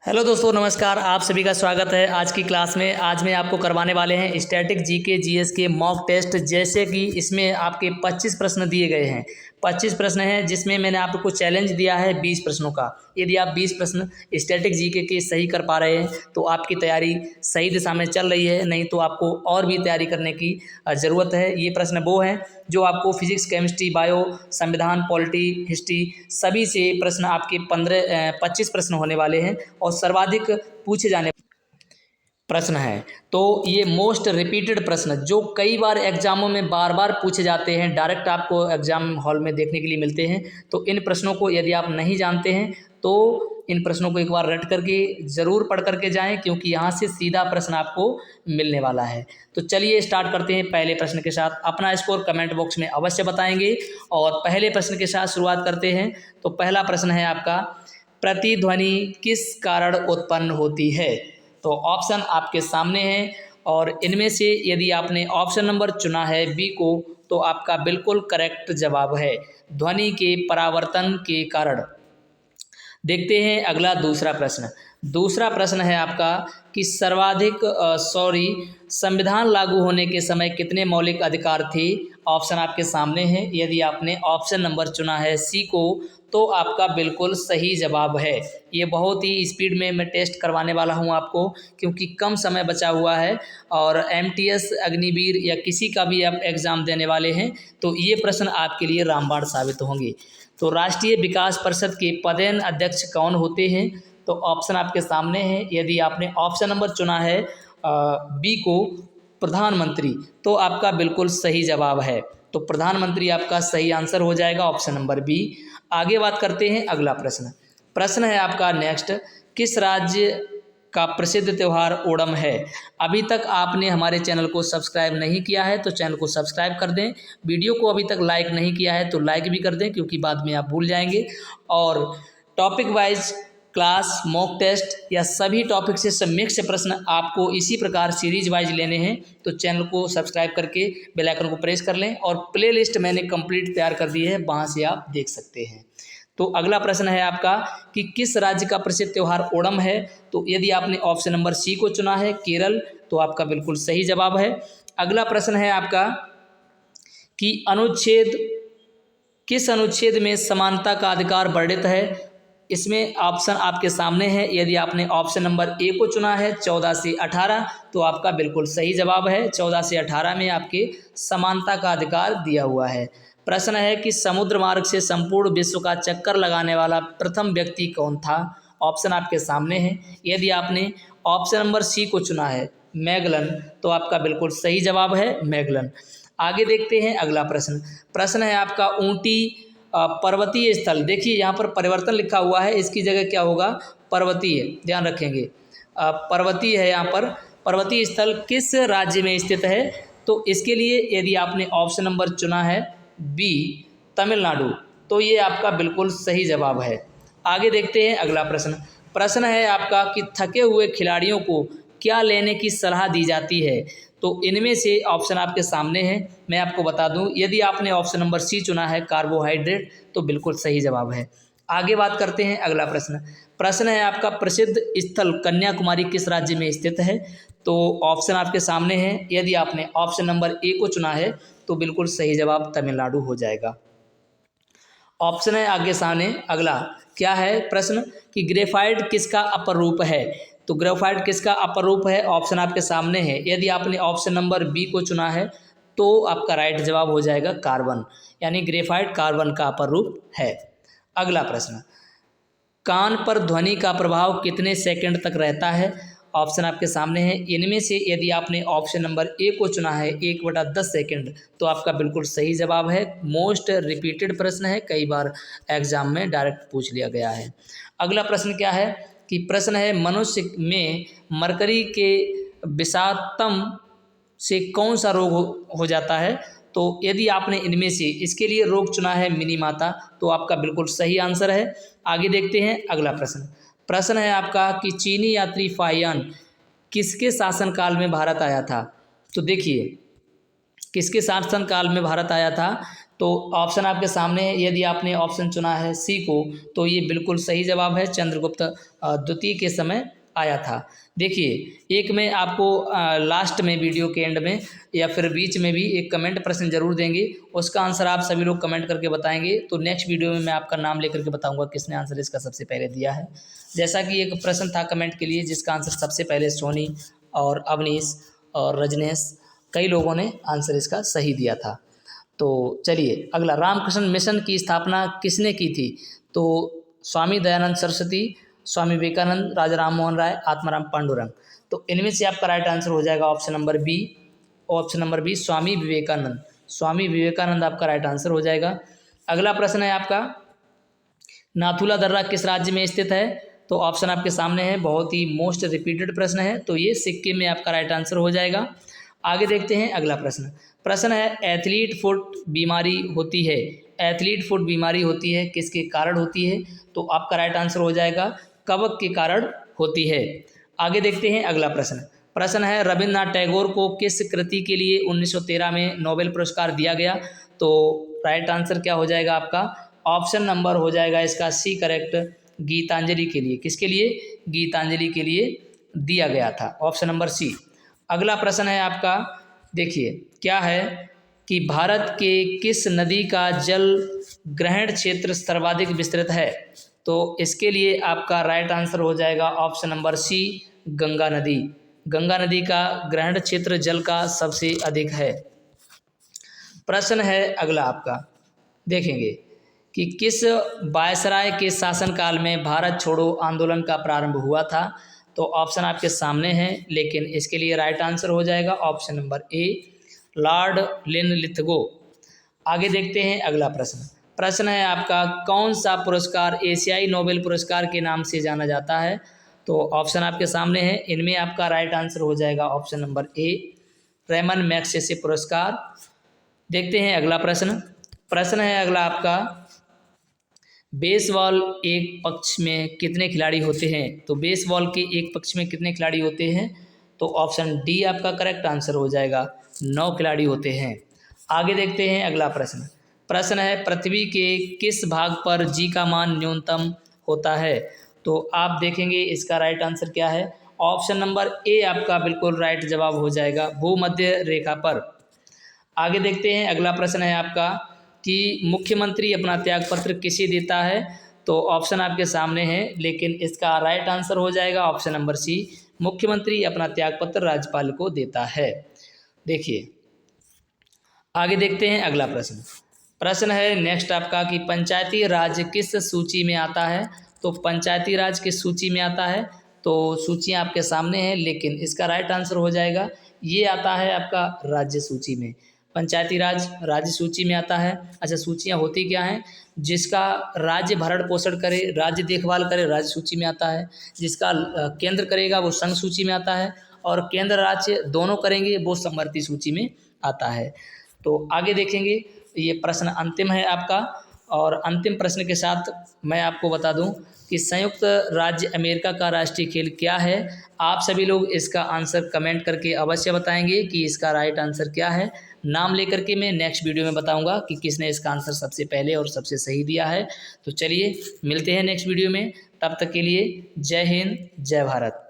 Hello दोस्तों, नमस्कार। आप सभी का स्वागत है आज की क्लास में। आज मैं आपको करवाने वाले हैं स्टैटिक जीके जीएस के मॉक टेस्ट। जैसे कि इसमें आपके 25 प्रश्न दिए गए हैं। 25 प्रश्न हैं जिसमें मैंने आपको चैलेंज दिया है 20 प्रश्नों का। यदि आप 20 प्रश्न स्टैटिक जीके के सही कर पा रहे हैं तो आपकी तैयारी सही दिशा में चल रही है, नहीं तो आपको और भी तैयारी करने की ज़रूरत है। ये प्रश्न वो हैं जो आपको फिजिक्स, केमिस्ट्री, बायो, संविधान, पॉलिटी, हिस्ट्री सभी से प्रश्न आपके 25 प्रश्न होने वाले हैं और सर्वाधिक पूछे जाने प्रश्न है। तो ये मोस्ट रिपीटेड प्रश्न जो कई बार एग्जामों में बार बार पूछे जाते हैं, डायरेक्ट आपको एग्जाम हॉल में देखने के लिए मिलते हैं। तो इन प्रश्नों को यदि आप नहीं जानते हैं तो इन प्रश्नों को एक बार रट करके ज़रूर पढ़ करके जाएं, क्योंकि यहाँ से सीधा प्रश्न आपको मिलने वाला है। तो चलिए स्टार्ट करते हैं पहले प्रश्न के साथ। अपना स्कोर कमेंट बॉक्स में अवश्य बताएंगे और पहले प्रश्न के साथ शुरुआत करते हैं। तो पहला प्रश्न है आपका, प्रतिध्वनि किस कारण उत्पन्न होती है? तो ऑप्शन आपके सामने हैं और इनमें से यदि आपने ऑप्शन नंबर चुना है बी को तो आपका बिल्कुल करेक्ट जवाब है, ध्वनि के परावर्तन के कारण। देखते हैं अगला दूसरा प्रश्न। दूसरा प्रश्न है आपका कि सर्वाधिक संविधान लागू होने के समय कितने मौलिक अधिकार थे? ऑप्शन आपके सामने हैं। यदि आपने ऑप्शन नंबर चुना है सी को तो आपका बिल्कुल सही जवाब है। ये बहुत ही स्पीड में मैं टेस्ट करवाने वाला हूँ आपको, क्योंकि कम समय बचा हुआ है और एमटीएस, अग्निवीर या किसी का भी आप एग्ज़ाम देने वाले हैं तो ये प्रश्न आपके लिए रामबाण साबित होंगे। तो राष्ट्रीय विकास परिषद के पदेन अध्यक्ष कौन होते हैं? तो ऑप्शन आपके सामने है। यदि आपने ऑप्शन नंबर चुना है बी को, प्रधानमंत्री, तो आपका बिल्कुल सही जवाब है। तो प्रधानमंत्री आपका सही आंसर हो जाएगा, ऑप्शन नंबर बी। आगे बात करते हैं अगला प्रश्न। प्रश्न है आपका नेक्स्ट, किस राज्य का प्रसिद्ध त्यौहार ओणम है? अभी तक आपने हमारे चैनल को सब्सक्राइब नहीं किया है तो चैनल को सब्सक्राइब कर दें। वीडियो को अभी तक लाइक नहीं किया है तो लाइक भी कर दें, क्योंकि बाद में आप भूल जाएंगे। और topic wise class, mock test या सभी टॉपिक से मिक्स प्रश्न आपको इसी प्रकार सीरीज वाइज लेने हैं तो चैनल को सब्सक्राइब करके बेल आइकन को प्रेस कर लें। और प्ले लिस्ट मैंने कंप्लीट तैयार कर दी है, वहाँ से आप देख सकते हैं। तो अगला प्रश्न है आपका कि किस राज्य का प्रसिद्ध त्यौहार ओणम है? तो यदि आपने ऑप्शन नंबर सी को चुना है केरल, तो आपका बिल्कुल सही जवाब है। अगला प्रश्न है आपका कि किस अनुच्छेद में समानता का अधिकार वर्णित है? इसमें ऑप्शन आपके सामने है। यदि आपने ऑप्शन नंबर ए को चुना है 14 से 18, तो आपका बिल्कुल सही जवाब है। 14 से 18 में आपके समानता का अधिकार दिया हुआ है। प्रश्न है कि समुद्र मार्ग से संपूर्ण विश्व का चक्कर लगाने वाला प्रथम व्यक्ति कौन था? ऑप्शन आपके सामने है। यदि आपने ऑप्शन नंबर सी को चुना है मैगलन, तो आपका बिल्कुल सही जवाब है मैगलन। आगे देखते हैं अगला प्रश्न। प्रश्न है आपका ऊटी पर्वतीय स्थल। देखिए यहाँ पर परिवर्तन लिखा हुआ है, इसकी जगह क्या होगा? पर्वतीय, ध्यान रखेंगे। पर्वतीय है यहाँ पर। पर्वतीय स्थल किस राज्य में स्थित है? तो इसके लिए यदि आपने ऑप्शन नंबर चुना है बी तमिलनाडु, तो ये आपका बिल्कुल सही जवाब है। आगे देखते हैं अगला प्रश्न। प्रश्न है आपका कि थके हुए खिलाड़ियों को क्या लेने की सलाह दी जाती है? तो इनमें से ऑप्शन आपके सामने है, मैं आपको बता दूं। यदि आपने ऑप्शन नंबर सी चुना है कार्बोहाइड्रेट, तो बिल्कुल सही जवाब है। आगे बात करते हैं अगला प्रश्न। प्रश्न है आपका प्रसिद्ध स्थल कन्याकुमारी किस राज्य में स्थित है? तो ऑप्शन आपके सामने है। यदि आपने ऑप्शन नंबर ए को चुना है तो बिल्कुल सही जवाब तमिलनाडु हो जाएगा। ऑप्शन है आगे सामने। अगला क्या है प्रश्न कि ग्रेफाइट किसका अपर रूप है? तो ग्रेफाइट किसका अपर रूप है? ऑप्शन आपके सामने है। यदि आपने ऑप्शन नंबर बी को चुना है तो आपका राइट जवाब हो जाएगा कार्बन, यानी ग्रेफाइट कार्बन का अपर रूप है। अगला प्रश्न, कान पर ध्वनि का प्रभाव कितने सेकंड तक रहता है? ऑप्शन आपके सामने है। इनमें से यदि आपने ऑप्शन नंबर ए को चुना है 1/10 सेकंड, तो आपका बिल्कुल सही जवाब है। मोस्ट रिपीटेड प्रश्न है, कई बार एग्जाम में डायरेक्ट पूछ लिया गया है। अगला प्रश्न क्या है कि प्रश्न है मनुष्य में मरकरी के विषाक्तम से कौन सा रोग हो जाता है? तो यदि आपने इनमें से इसके लिए रोग चुना है मिनीमाता, तो आपका बिल्कुल सही आंसर है। आगे देखते हैं अगला प्रश्न। प्रश्न है आपका कि चीनी यात्री फाहियान किसके शासनकाल में भारत आया था? तो देखिए किसके शासनकाल में भारत आया था? तो ऑप्शन आपके सामने है। यदि आपने ऑप्शन चुना है सी को तो ये बिल्कुल सही जवाब है, चंद्रगुप्त द्वितीय के समय आया था। देखिए एक मैं आपको लास्ट में वीडियो के एंड में या फिर बीच में भी एक कमेंट प्रश्न जरूर देंगे, उसका आंसर आप सभी लोग कमेंट करके बताएंगे, तो नेक्स्ट वीडियो में मैं आपका नाम लेकर के बताऊंगा किसने आंसर इसका सबसे पहले दिया है। जैसा कि एक प्रश्न था कमेंट के लिए जिसका आंसर सबसे पहले सोनी और अवनीश और रजनेश, कई लोगों ने आंसर इसका सही दिया था। तो चलिए अगला, रामकृष्ण मिशन की स्थापना किसने की थी? तो स्वामी दयानंद सरस्वती, स्वामी विवेकानंद, राजा राम मोहन राय, आत्माराम पांडुरंग। तो इनमें से आपका राइट आंसर हो जाएगा option number B. Option number B Swami Vivekananda. Swami Vivekananda आपका राइट आंसर हो जाएगा। अगला प्रश्न है आपका, नाथुला दर्रा किस राज्य में स्थित है? तो ऑप्शन आपके सामने है, बहुत ही मोस्ट रिपीटेड प्रश्न है, तो ये सिक्किम में आपका राइट आंसर हो जाएगा। आगे देखते हैं अगला प्रश्न। प्रश्न है, एथलीट फुट बीमारी होती है, एथलीट फुट बीमारी होती है किसके कारण होती है? तो आपका राइट आंसर हो जाएगा कवक के कारण होती है। आगे देखते हैं अगला प्रश्न। प्रश्न है, रविन्द्रनाथ टैगोर को किस कृति के लिए 1913 में नोबेल पुरस्कार दिया गया? तो राइट आंसर क्या हो जाएगा आपका? ऑप्शन नंबर हो जाएगा इसका सी करेक्ट, गीतांजलि के लिए। किसके लिए? गीतांजलि के लिए दिया गया था, ऑप्शन नंबर सी। अगला प्रश्न है आपका, देखिए क्या है कि भारत के किस नदी का जल ग्रहण क्षेत्र सर्वाधिक विस्तृत है? तो इसके लिए आपका राइट आंसर हो जाएगा ऑप्शन नंबर सी, गंगा नदी। गंगा नदी का ग्रहण क्षेत्र जल का सबसे अधिक है। प्रश्न है अगला आपका, देखेंगे कि किस वायसराय के शासनकाल में भारत छोड़ो आंदोलन का प्रारंभ हुआ था? तो ऑप्शन आपके सामने हैं, लेकिन इसके लिए राइट आंसर हो जाएगा ऑप्शन नंबर ए, लॉर्ड लिनलिथगो। आगे देखते हैं अगला प्रश्न। प्रश्न है आपका, कौन सा पुरस्कार एशियाई नोबेल पुरस्कार के नाम से जाना जाता है? तो ऑप्शन आपके सामने है, इनमें आपका राइट आंसर हो जाएगा option number A, Ramon Magsaysay पुरस्कार। देखते हैं अगला प्रश्न। प्रश्न है अगला आपका, बेसबॉल एक पक्ष में कितने खिलाड़ी होते हैं? तो बेसबॉल के एक पक्ष में कितने खिलाड़ी होते हैं? तो ऑप्शन डी आपका करेक्ट आंसर हो जाएगा, 9 खिलाड़ी होते हैं। आगे देखते हैं अगला प्रश्न। प्रश्न है, पृथ्वी के किस भाग पर जी का मान न्यूनतम होता है? तो आप देखेंगे इसका राइट आंसर क्या है। ऑप्शन नंबर ए आपका बिल्कुल राइट जवाब हो जाएगा, भूमध्य रेखा पर। आगे देखते हैं अगला प्रश्न है आपका कि मुख्यमंत्री अपना त्यागपत्र किसे देता है? तो ऑप्शन आपके सामने है, लेकिन इसका राइट आंसर हो जाएगा ऑप्शन नंबर सी, मुख्यमंत्री अपना त्यागपत्र राज्यपाल को देता है। देखिए आगे देखते हैं अगला प्रश्न। प्रश्न है नेक्स्ट आपका कि पंचायती राज किस सूची में आता है? तो पंचायती राज किस सूची में आता है? तो सूचियाँ आपके सामने हैं, लेकिन इसका राइट आंसर हो जाएगा, ये आता है आपका राज्य सूची में। पंचायती राज राज्य सूची में आता है। अच्छा, सूचियाँ होती क्या हैं? जिसका राज्य भरण पोषण करे, राज्य देखभाल करे, राज्य सूची में आता है। जिसका केंद्र करेगा वो संघ सूची में आता है, और केंद्र राज्य दोनों करेंगे वो समवर्ती सूची में आता है। तो आगे देखेंगे, ये प्रश्न अंतिम है आपका, और अंतिम प्रश्न के साथ मैं आपको बता दूं कि संयुक्त राज्य अमेरिका का राष्ट्रीय खेल क्या है? आप सभी लोग इसका आंसर कमेंट करके अवश्य बताएंगे कि इसका राइट आंसर क्या है। नाम लेकर के मैं नेक्स्ट वीडियो में बताऊंगा कि किसने इसका आंसर सबसे पहले और सबसे सही दिया है। तो चलिए मिलते हैं नेक्स्ट वीडियो में, तब तक के लिए जय हिंद, जय भारत।